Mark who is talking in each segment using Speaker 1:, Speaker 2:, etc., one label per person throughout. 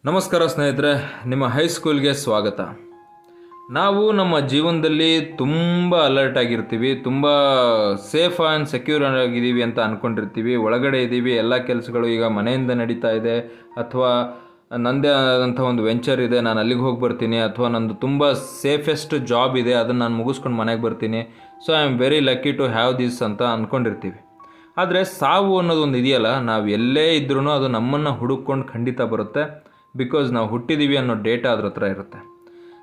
Speaker 1: ನಮಸ್ಕಾರ ಸ್ನೇಹಿತರೆ, ನಿಮ್ಮ ಹೈಸ್ಕೂಲ್ಗೆ ಸ್ವಾಗತ. ನಾವು ನಮ್ಮ ಜೀವನದಲ್ಲಿ ತುಂಬ ಅಲರ್ಟ್ ಆಗಿರ್ತೀವಿ, ತುಂಬ ಸೇಫ್ ಆ್ಯಂಡ್ ಸೆಕ್ಯೂರ್ ಆಗಿದ್ದೀವಿ ಅಂತ ಅಂದ್ಕೊಂಡಿರ್ತೀವಿ. ಒಳಗಡೆ ಇದ್ದೀವಿ, ಎಲ್ಲ ಕೆಲಸಗಳು ಈಗ ಮನೆಯಿಂದ ನಡೀತಾ ಇದೆ, ಅಥವಾ ನನ್ನದೇ ಆದಂಥ ಒಂದು ವೆಂಚರ್ ಇದೆ, ನಾನು ಅಲ್ಲಿಗೆ ಹೋಗಿ ಬರ್ತೀನಿ, ಅಥವಾ ನಂದು ತುಂಬ ಸೇಫೆಸ್ಟ್ ಜಾಬ್ ಇದೆ, ಅದನ್ನು ನಾನು ಮುಗಿಸ್ಕೊಂಡು ಮನೆಗೆ ಬರ್ತೀನಿ. So I am very lucky to have this ಅಂತ ಅಂದ್ಕೊಂಡಿರ್ತೀವಿ. ಆದರೆ ಸಾವು ಅನ್ನೋದೊಂದು ಇದೆಯಲ್ಲ, ನಾವು ಎಲ್ಲೇ ಇದ್ರೂ ಅದು ನಮ್ಮನ್ನು ಹುಡುಕೊಂಡು ಖಂಡಿತ ಬರುತ್ತೆ. ಬಿಕಾಸ್ ನಾವು ಹುಟ್ಟಿದ್ದೀವಿ ಅನ್ನೋ ಡೇಟಾ ಅದ್ರ ಹತ್ರ ಇರುತ್ತೆ.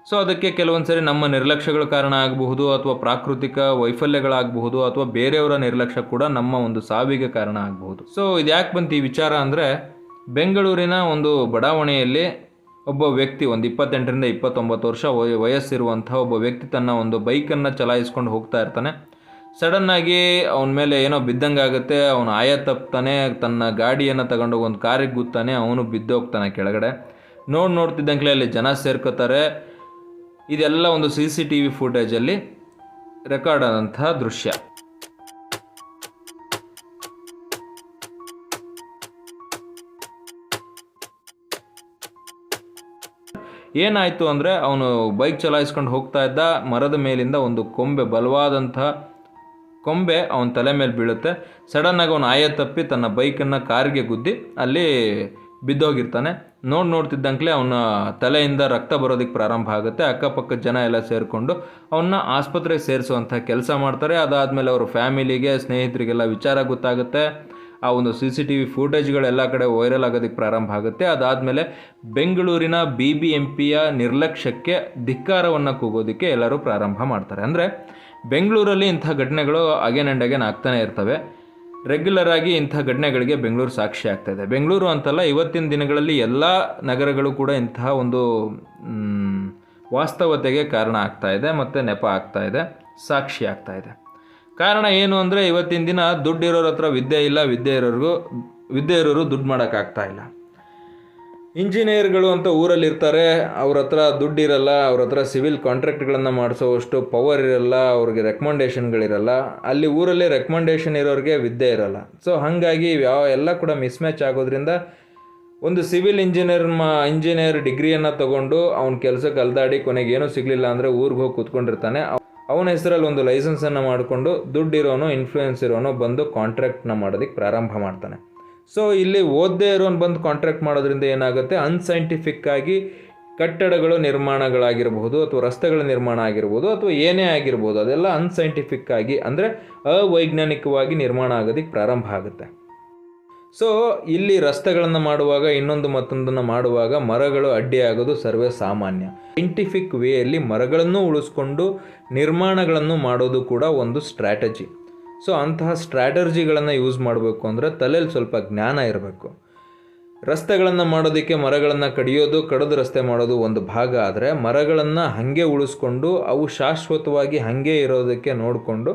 Speaker 1: ಸೊ ಅದಕ್ಕೆ ಕೆಲವೊಂದು ಸರಿ ನಮ್ಮ ನಿರ್ಲಕ್ಷ್ಯಗಳ ಕಾರಣ ಆಗಬಹುದು, ಅಥವಾ ಪ್ರಾಕೃತಿಕ ವೈಫಲ್ಯಗಳಾಗಬಹುದು, ಅಥವಾ ಬೇರೆಯವರ ನಿರ್ಲಕ್ಷ್ಯ ಕೂಡ ನಮ್ಮ ಒಂದು ಸಾವಿಗೆ ಕಾರಣ ಆಗಬಹುದು. ಸೊ ಇದು ಯಾಕೆ ಬಂತು ಈ ವಿಚಾರ ಅಂದರೆ, ಬೆಂಗಳೂರಿನ ಒಂದು ಬಡಾವಣೆಯಲ್ಲಿ ಒಬ್ಬ ವ್ಯಕ್ತಿ, ಒಂದು 28ರಿಂದ 29 ವರ್ಷ ವಯಸ್ಸಿರುವಂಥ ಒಬ್ಬ ವ್ಯಕ್ತಿ ತನ್ನ ಒಂದು ಬೈಕನ್ನು ಚಲಾಯಿಸ್ಕೊಂಡು ಹೋಗ್ತಾ ಇರ್ತಾನೆ. ಸಡನ್ನಾಗಿ ಅವನ ಮೇಲೆ ಏನೋ ಬಿದ್ದಂಗೆ ಆಗುತ್ತೆ. ಅವನು ಆಯ ತಪ್ತಾನೆ, ತನ್ನ ಗಾಡಿಯನ್ನು ತಗೊಂಡೋಗಿ ಒಂದು ಕಾರಿಗೆ ಗುತ್ತಾನೆ, ಅವನು ಬಿದ್ದೋಗ್ತಾನೆ ಕೆಳಗಡೆ. ನೋಡ್ತಿದ್ದಂಗೆ ಅಲ್ಲಿ ಜನ ಸೇರ್ಕೋತಾರೆ. ಇದೆಲ್ಲ ಒಂದು CCTV ಫುಟೇಜಲ್ಲಿ ರೆಕಾರ್ಡ್ ಆದಂತಹ ದೃಶ್ಯ. ಏನಾಯಿತು ಅಂದರೆ, ಅವನು ಬೈಕ್ ಚಲಾಯಿಸ್ಕೊಂಡು ಹೋಗ್ತಾ ಇದ್ದ, ಮರದ ಮೇಲಿಂದ ಒಂದು ಕೊಂಬೆ, ಬಲವಾದಂಥ ಕೊಂಬೆ ಅವನ ತಲೆ ಮೇಲೆ ಬೀಳುತ್ತೆ. ಸಡನ್ನಾಗಿ ಅವನು ಆಯ ತಪ್ಪಿ ತನ್ನ ಬೈಕನ್ನು ಕಾರಿಗೆ ಗುದ್ದಿ ಅಲ್ಲಿ ಬಿದ್ದೋಗಿರ್ತಾನೆ. ನೋಡ್ತಿದ್ದಂಗೆ ಅವನ ತಲೆಯಿಂದ ರಕ್ತ ಬರೋದಕ್ಕೆ ಪ್ರಾರಂಭ ಆಗುತ್ತೆ. ಅಕ್ಕಪಕ್ಕದ ಜನ ಎಲ್ಲ ಸೇರಿಕೊಂಡು ಅವನ್ನ ಆಸ್ಪತ್ರೆಗೆ ಸೇರಿಸುವಂಥ ಕೆಲಸ ಮಾಡ್ತಾರೆ. ಅದಾದಮೇಲೆ ಅವರ ಫ್ಯಾಮಿಲಿಗೆ, ಸ್ನೇಹಿತರಿಗೆಲ್ಲ ವಿಚಾರ ಗೊತ್ತಾಗುತ್ತೆ. ಆ ಒಂದು CCTV ಫುಟೇಜ್ಗಳೆಲ್ಲ ಕಡೆ ವೈರಲ್ ಆಗೋದಕ್ಕೆ ಪ್ರಾರಂಭ ಆಗುತ್ತೆ. ಅದಾದಮೇಲೆ ಬೆಂಗಳೂರಿನ BBMPಯ ನಿರ್ಲಕ್ಷ್ಯಕ್ಕೆ ಧಿಕ್ಕಾರವನ್ನು ಕೂಗೋದಕ್ಕೆ ಎಲ್ಲರೂ ಪ್ರಾರಂಭ ಮಾಡ್ತಾರೆ. ಅಂದರೆ ಬೆಂಗಳೂರಲ್ಲಿ ಇಂಥ ಘಟನೆಗಳು ಅಗೇನ್ ಆ್ಯಂಡ್ ಅಗೇನ್ ಆಗ್ತಾನೆ ಇರ್ತವೆ. ರೆಗ್ಯುಲರ್ ಆಗಿ ಇಂಥ ಘಟನೆಗಳಿಗೆ ಬೆಂಗಳೂರು ಸಾಕ್ಷಿ ಆಗ್ತಾಯಿದೆ. ಬೆಂಗಳೂರು ಅಂತಲ್ಲ, ಇವತ್ತಿನ ದಿನಗಳಲ್ಲಿ ಎಲ್ಲ ನಗರಗಳು ಕೂಡ ಇಂತಹ ಒಂದು ವಾಸ್ತವತೆಗೆ ಕಾರಣ ಆಗ್ತಾಯಿದೆ, ಮತ್ತು ನೆಪ ಆಗ್ತಾಯಿದೆ, ಸಾಕ್ಷಿ ಆಗ್ತಾಯಿದೆ. ಕಾರಣ ಏನು ಅಂದರೆ, ಇವತ್ತಿನ ದಿನ ದುಡ್ಡಿರೋರ ಹತ್ರ ವಿದ್ಯೆ ಇಲ್ಲ, ವಿದ್ಯೆ ಇರೋರು ದುಡ್ಡು ಮಾಡೋಕ್ಕಾಗ್ತಾ ಇಲ್ಲ. ಇಂಜಿನಿಯರ್ಗಳು ಅಂತ ಊರಲ್ಲಿರ್ತಾರೆ, ಅವ್ರ ಹತ್ರ ದುಡ್ಡಿರಲ್ಲ, ಅವ್ರ ಹತ್ರ ಸಿವಿಲ್ ಕಾಂಟ್ರಾಕ್ಟ್ಗಳನ್ನು ಮಾಡಿಸೋವಷ್ಟು ಪವರ್ ಇರಲ್ಲ, ಅವ್ರಿಗೆ ರೆಕಮೆಂಡೇಷನ್ಗಳಿರಲ್ಲ. ಅಲ್ಲಿ ಊರಲ್ಲಿ ರೆಕಮೆಂಡೇಷನ್ ಇರೋರಿಗೆ ವಿದ್ಯೆ ಇರಲ್ಲ. ಸೊ ಹಾಗಾಗಿ ಎಲ್ಲ ಕೂಡ ಮಿಸ್ಮ್ಯಾಚ್ ಆಗೋದ್ರಿಂದ ಒಂದು ಸಿವಿಲ್ ಇಂಜಿನಿಯರ್ ಡಿಗ್ರಿಯನ್ನು ತೊಗೊಂಡು ಅವ್ನ ಕೆಲಸಕ್ಕೆ ಅಲ್ದಾಡಿ ಕೊನೆಗೆ ಏನೂ ಸಿಗಲಿಲ್ಲ ಅಂದರೆ ಊರಿಗೆ ಹೋಗಿ ಕೂತ್ಕೊಂಡಿರ್ತಾನೆ. ಅವನ ಹೆಸರಲ್ಲಿ ಒಂದು ಲೈಸೆನ್ಸನ್ನು ಮಾಡಿಕೊಂಡು ದುಡ್ಡಿರೋನು, ಇನ್ಫ್ಲೂಯೆನ್ಸ್ ಇರೋನು ಬಂದು ಕಾಂಟ್ರಾಕ್ಟ್ನ ಮಾಡೋದಕ್ಕೆ ಪ್ರಾರಂಭ ಮಾಡ್ತಾನೆ. ಸೊ ಇಲ್ಲಿ ಓದದೇ ಇರೋನು ಬಂದು ಕಾಂಟ್ರಾಕ್ಟ್ ಮಾಡೋದ್ರಿಂದ ಏನಾಗುತ್ತೆ, ಅನ್ಸೈಂಟಿಫಿಕ್ ಆಗಿ ಕಟ್ಟಡಗಳು ನಿರ್ಮಾಣಗಳಾಗಿರ್ಬೋದು, ಅಥವಾ ರಸ್ತೆಗಳ ನಿರ್ಮಾಣ ಆಗಿರ್ಬೋದು, ಅಥವಾ ಏನೇ ಆಗಿರ್ಬೋದು, ಅದೆಲ್ಲ ಅನ್ಸೈಂಟಿಫಿಕ್ ಆಗಿ, ಅಂದರೆ ಅವೈಜ್ಞಾನಿಕವಾಗಿ ನಿರ್ಮಾಣ ಆಗೋದಕ್ಕೆ ಪ್ರಾರಂಭ ಆಗುತ್ತೆ. ಸೊ ಇಲ್ಲಿ ರಸ್ತೆಗಳನ್ನು ಮಾಡುವಾಗ, ಮತ್ತೊಂದನ್ನು ಮಾಡುವಾಗ ಮರಗಳು ಅಡ್ಡಿಯಾಗೋದು ಸರ್ವೇ ಸಾಮಾನ್ಯ. ಸೈಂಟಿಫಿಕ್ ವೇಯಲ್ಲಿ ಮರಗಳನ್ನು ಉಳಿಸ್ಕೊಂಡು ನಿರ್ಮಾಣಗಳನ್ನು ಮಾಡೋದು ಕೂಡ ಒಂದು ಸ್ಟ್ರಾಟಜಿ. ಸೊ ಅಂತಹ ಸ್ಟ್ರಾಟಜಿಗಳನ್ನು ಯೂಸ್ ಮಾಡಬೇಕು ಅಂದರೆ ತಲೆಯಲ್ಲಿ ಸ್ವಲ್ಪ ಜ್ಞಾನ ಇರಬೇಕು. ರಸ್ತೆಗಳನ್ನು ಮಾಡೋದಕ್ಕೆ ಮರಗಳನ್ನು ಕಡಿದು ರಸ್ತೆ ಮಾಡೋದು ಒಂದು ಭಾಗ ಆದರೆ, ಮರಗಳನ್ನು ಹಾಗೆ ಉಳಿಸ್ಕೊಂಡು ಅವು ಶಾಶ್ವತವಾಗಿ ಹಾಗೆ ಇರೋದಕ್ಕೆ ನೋಡಿಕೊಂಡು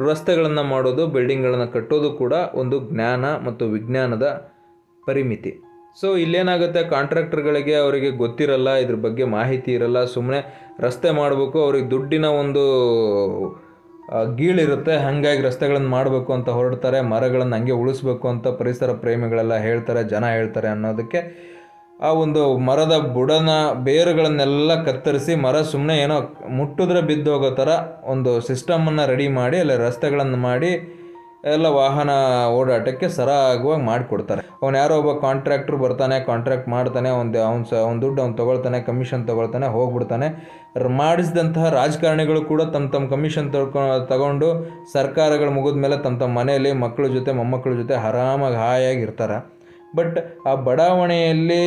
Speaker 1: ರಸ್ತೆಗಳನ್ನು ಮಾಡೋದು, ಬಿಲ್ಡಿಂಗ್ಗಳನ್ನು ಕಟ್ಟೋದು ಕೂಡ ಒಂದು ಜ್ಞಾನ ಮತ್ತು ವಿಜ್ಞಾನದ ಪರಿಮಿತಿ. ಸೊ ಇಲ್ಲೇನಾಗುತ್ತೆ, ಕಾಂಟ್ರಾಕ್ಟರ್ಗಳಿಗೆ ಅವರಿಗೆ ಗೊತ್ತಿರಲ್ಲ, ಇದ್ರ ಬಗ್ಗೆ ಮಾಹಿತಿ ಇರಲ್ಲ, ಸುಮ್ಮನೆ ರಸ್ತೆ ಮಾಡಬೇಕು, ಅವ್ರಿಗೆ ದುಡ್ಡಿನ ಒಂದು ಗೀಳಿರುತ್ತೆ, ಹಾಗಾಗಿ ರಸ್ತೆಗಳನ್ನು ಮಾಡಬೇಕು ಅಂತ ಹೊರಡ್ತಾರೆ. ಮರಗಳನ್ನು ಹಂಗೆ ಉಳಿಸ್ಬೇಕು ಅಂತ ಪರಿಸರ ಪ್ರೇಮಿಗಳೆಲ್ಲ ಹೇಳ್ತಾರೆ, ಜನ ಹೇಳ್ತಾರೆ ಅನ್ನೋದಕ್ಕೆ ಆ ಒಂದು ಮರದ ಬುಡನ ಬೇರುಗಳನ್ನೆಲ್ಲ ಕತ್ತರಿಸಿ, ಮರ ಸುಮ್ಮನೆ ಏನೋ ಮುಟ್ಟಿದ್ರೆ ಬಿದ್ದೋಗೋ ಥರ ಒಂದು ಸಿಸ್ಟಮನ್ನು ರೆಡಿ ಮಾಡಿ ಅಲ್ಲಿ ರಸ್ತೆಗಳನ್ನು ಮಾಡಿ ಎಲ್ಲ ವಾಹನ ಓಡಾಟಕ್ಕೆ ಸರಾಗವಾಗಿ ಮಾಡಿಕೊಡ್ತಾರೆ. ಅವ್ನು ಯಾರೋ ಒಬ್ಬ ಕಾಂಟ್ರಾಕ್ಟ್ರು ಬರ್ತಾನೆ, ಕಾಂಟ್ರಾಕ್ಟ್ ಮಾಡ್ತಾನೆ, ಅವ್ನ ದುಡ್ಡು ಅವ್ನು ತೊಗೊಳ್ತಾನೆ, ಕಮಿಷನ್ ತೊಗೊಳ್ತಾನೆ, ಹೋಗ್ಬಿಡ್ತಾನೆ. ಮಾಡಿಸಿದಂತಹ ರಾಜಕಾರಣಿಗಳು ಕೂಡ ತಮ್ಮ ಕಮಿಷನ್ ತಗೊಂಡು ಸರ್ಕಾರಗಳು ಮುಗಿದ ಮೇಲೆ ತಮ್ಮ ಮನೆಯಲ್ಲಿ ಮಕ್ಕಳ ಜೊತೆ, ಮೊಮ್ಮಕ್ಕಳ ಜೊತೆ ಆರಾಮಾಗಿ ಹಾಯಾಗಿರ್ತಾರೆ. ಬಟ್ ಆ ಬಡಾವಣೆಯಲ್ಲಿ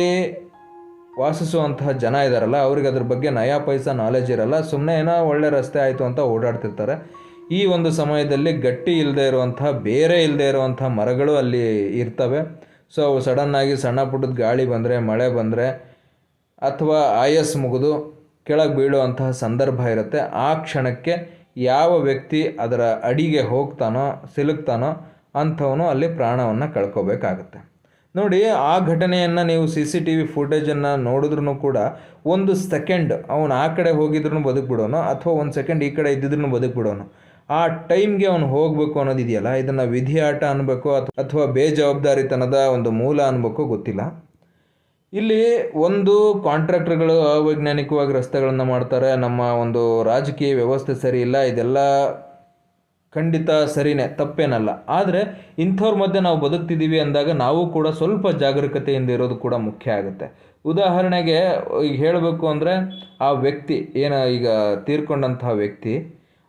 Speaker 1: ವಾಸಿಸುವಂತಹ ಜನ ಇದ್ದಾರಲ್ಲ, ಅವ್ರಿಗೆ ಅದ್ರ ಬಗ್ಗೆ ನಯಾ ಪೈಸಾ ನಾಲೆಜ್ ಇರಲ್ಲ. ಸುಮ್ಮನೆ ಏನೋ ಒಳ್ಳೆ ರಸ್ತೆ ಆಯಿತು ಅಂತ ಓಡಾಡ್ತಿರ್ತಾರೆ. ಈ ಒಂದು ಸಮಯದಲ್ಲಿ ಗಟ್ಟಿ ಇಲ್ಲದೆ ಇರುವಂತಹ, ಬೇರೆ ಇಲ್ಲದೆ ಇರುವಂತಹ ಮರಗಳು ಅಲ್ಲಿ ಇರ್ತವೆ. ಸೊ ಅವು ಸಡನ್ನಾಗಿ ಸಣ್ಣ ಪುಟ್ಟದ ಗಾಳಿ ಬಂದರೆ, ಮಳೆ ಬಂದರೆ, ಅಥವಾ ಆಯಸ್ ಮುಗಿದು ಕೆಳಗೆ ಬೀಳುವಂತಹ ಸಂದರ್ಭ ಇರುತ್ತೆ. ಆ ಕ್ಷಣಕ್ಕೆ ಯಾವ ವ್ಯಕ್ತಿ ಅದರ ಅಡಿಗೆ ಹೋಗ್ತಾನೋ, ಸಿಲುಕ್ತಾನೋ ಅಂಥವನು ಅಲ್ಲಿ ಪ್ರಾಣವನ್ನು ಕಳ್ಕೋಬೇಕಾಗತ್ತೆ. ನೋಡಿ, ಆ ಘಟನೆಯನ್ನು ನೀವು CCTV ಫುಟೇಜನ್ನು ನೋಡಿದ್ರೂ ಕೂಡ 1 ಸೆಕೆಂಡ್ ಅವನು ಆ ಕಡೆ ಹೋಗಿದ್ರೂ ಬದುಕ್ಬಿಡೋನು, ಅಥವಾ 1 ಸೆಕೆಂಡ್ ಈ ಕಡೆ ಇದ್ದಿದ್ರೂ ಬದುಕ್ಬಿಡೋನು. ಆ ಟೈಮ್ಗೆ ಅವನು ಹೋಗಬೇಕು ಅನ್ನೋದಿದೆಯಲ್ಲ, ಇದನ್ನು ವಿಧಿ ಆಟ ಅನ್ಬೇಕು ಅಥವಾ ಬೇಜವಾಬ್ದಾರಿತನದ ಒಂದು ಮೂಲ ಅನ್ಬೇಕು, ಗೊತ್ತಿಲ್ಲ. ಇಲ್ಲಿ ಒಂದು ಕಾಂಟ್ರಾಕ್ಟರ್ಗಳು ಅವೈಜ್ಞಾನಿಕವಾಗಿ ರಸ್ತೆಗಳನ್ನು ಮಾಡ್ತಾರೆ, ನಮ್ಮ ಒಂದು ರಾಜಕೀಯ ವ್ಯವಸ್ಥೆ ಸರಿ ಇಲ್ಲ, ಇದೆಲ್ಲ ಖಂಡಿತ ಸರಿನೇ, ತಪ್ಪೇನಲ್ಲ. ಆದರೆ ಇಂಥವ್ರ ಮಧ್ಯೆ ನಾವು ಬದುಕ್ತಿದ್ದೀವಿ ಅಂದಾಗ ನಾವು ಕೂಡ ಸ್ವಲ್ಪ ಜಾಗರೂಕತೆಯಿಂದ ಇರೋದು ಕೂಡ ಮುಖ್ಯ ಆಗುತ್ತೆ. ಉದಾಹರಣೆಗೆ ಈಗ ಹೇಳಬೇಕು ಅಂದರೆ ಆ ವ್ಯಕ್ತಿ ಈಗ ತೀರ್ಕೊಂಡಂತಹ ವ್ಯಕ್ತಿ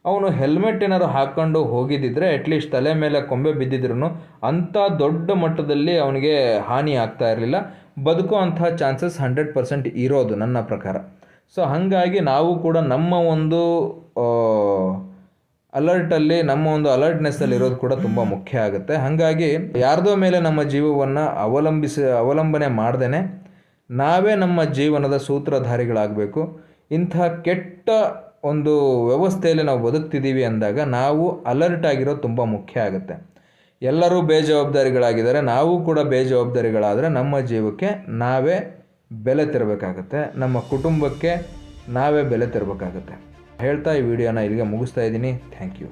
Speaker 1: ಅವನು ಹೆಲ್ಮೆಟ್ ಏನಾದ್ರು ಹಾಕ್ಕೊಂಡು ಹೋಗಿದ್ದಿದ್ರೆ ಅಟ್ಲೀಸ್ಟ್ ತಲೆ ಮೇಲೆ ಕೊಂಬೆ ಬಿದ್ದಿದ್ರು ಅಂಥ ದೊಡ್ಡ ಮಟ್ಟದಲ್ಲಿ ಅವನಿಗೆ ಹಾನಿ ಆಗ್ತಾ ಇರಲಿಲ್ಲ, ಬದುಕೋ ಅಂತಹ ಚಾನ್ಸಸ್ 100% ಇರೋದು ನನ್ನ ಪ್ರಕಾರ. ಸೊ ಹಾಗಾಗಿ ನಾವು ಕೂಡ ನಮ್ಮ ಒಂದು ಅಲರ್ಟಲ್ಲಿ, ನಮ್ಮ ಒಂದು ಅಲರ್ಟ್ನೆಸ್ಸಲ್ಲಿ ಇರೋದು ಕೂಡ ತುಂಬ ಮುಖ್ಯ ಆಗುತ್ತೆ. ಹಾಗಾಗಿ ಯಾರ್ದೋ ಮೇಲೆ ನಮ್ಮ ಜೀವವನ್ನು ಅವಲಂಬನೆ ಮಾಡ್ದೇ ನಾವೇ ನಮ್ಮ ಜೀವನದ ಸೂತ್ರಧಾರಿಗಳಾಗಬೇಕು. ಇಂಥ ಕೆಟ್ಟ ಒಂದು ವ್ಯವಸ್ಥೆಯಲ್ಲಿ ನಾವು ಬದುಕ್ತಿದ್ದೀವಿ ಅಂದಾಗ ನಾವು ಅಲರ್ಟ್ ಆಗಿರೋದು ತುಂಬ ಮುಖ್ಯ ಆಗುತ್ತೆ. ಎಲ್ಲರೂ ಬೇಜವಾಬ್ದಾರಿಗಳಾಗಿದ್ದಾರೆ, ನಾವು ಕೂಡ ಬೇಜವಾಬ್ದಾರಿಗಳಾದರೆ ನಮ್ಮ ಜೀವಕ್ಕೆ ನಾವೇ ಬೆಲೆ ತರಬೇಕಾಗತ್ತೆ, ನಮ್ಮ ಕುಟುಂಬಕ್ಕೆ ನಾವೇ ಬೆಲೆ ತರಬೇಕಾಗತ್ತೆ. ಹೇಳ್ತಾ ಈ ವಿಡಿಯೋನ ಇಲ್ಲಿಗೆ ಮುಗಿಸ್ತಾ ಇದ್ದೀನಿ. Thank you.